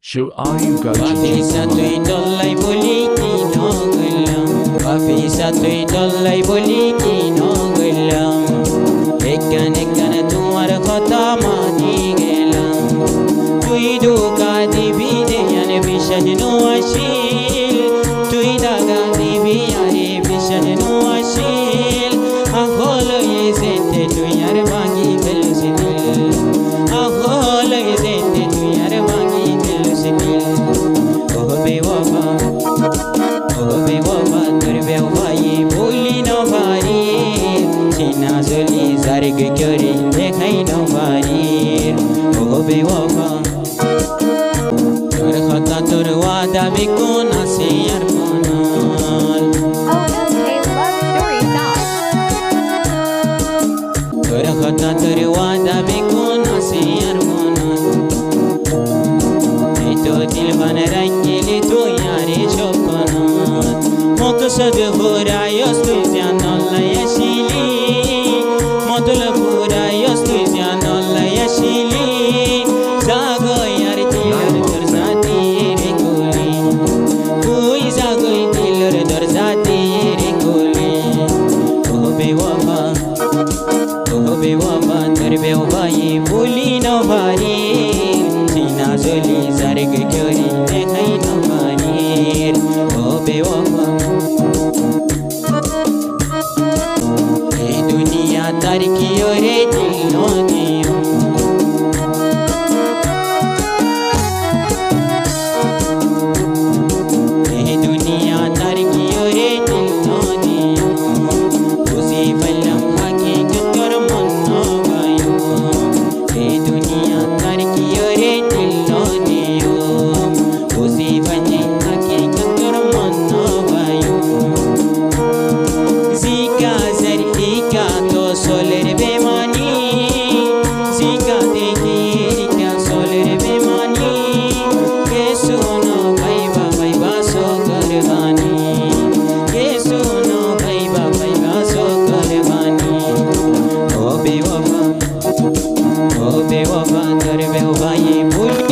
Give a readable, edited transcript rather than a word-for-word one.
So are you going Wafi to satui dollai boli ki no gulam. Wafi satui dollai boli ki no gulam. Ekkan ekkan tumar khata mani gelam. Tui duka dibi de yane bishan no ashil. Tui daga dibi yare bishan no ashil. Aholo ye zente tu yar bangi kel sidil. Aholo ye zente tu yar bangi kel sidil. Oh bewafa tur bewaye boli no bari. China zoli zarg kyori dekhai no bari. Oh bewafa tur khata tur wada bikun ase yar konal. OMK Love Story Song. Tur khata tur wada bikun ase yar konal. To dil ban rangili tu yare shopanat. Maqsad pura yastu zyan Allah yashili. Matlab pura yastu zyan Allah yashili. Zago yar dilar dar zati re koli. Koi zago dilar dar zati re koli. Oh bewafa tur bewaye boli no bari. China zoli zarg kyori dekhai no bari. Oh bewafa ye duniya tar ki ore dil no diyo. Ye duniya tar ki ore dil no diyo. Usi falam hakikat kar man no gayo. Ye duniya tar ki ore dil no diyo. Usi falam hakikat kar man no gayo. Zika zarika to soler bemani. Zika dekirika soler bemani. Ke suno bhai ba so karhani. Ke suno bhai ba so karhani. Oh bewafa tur bewaye boli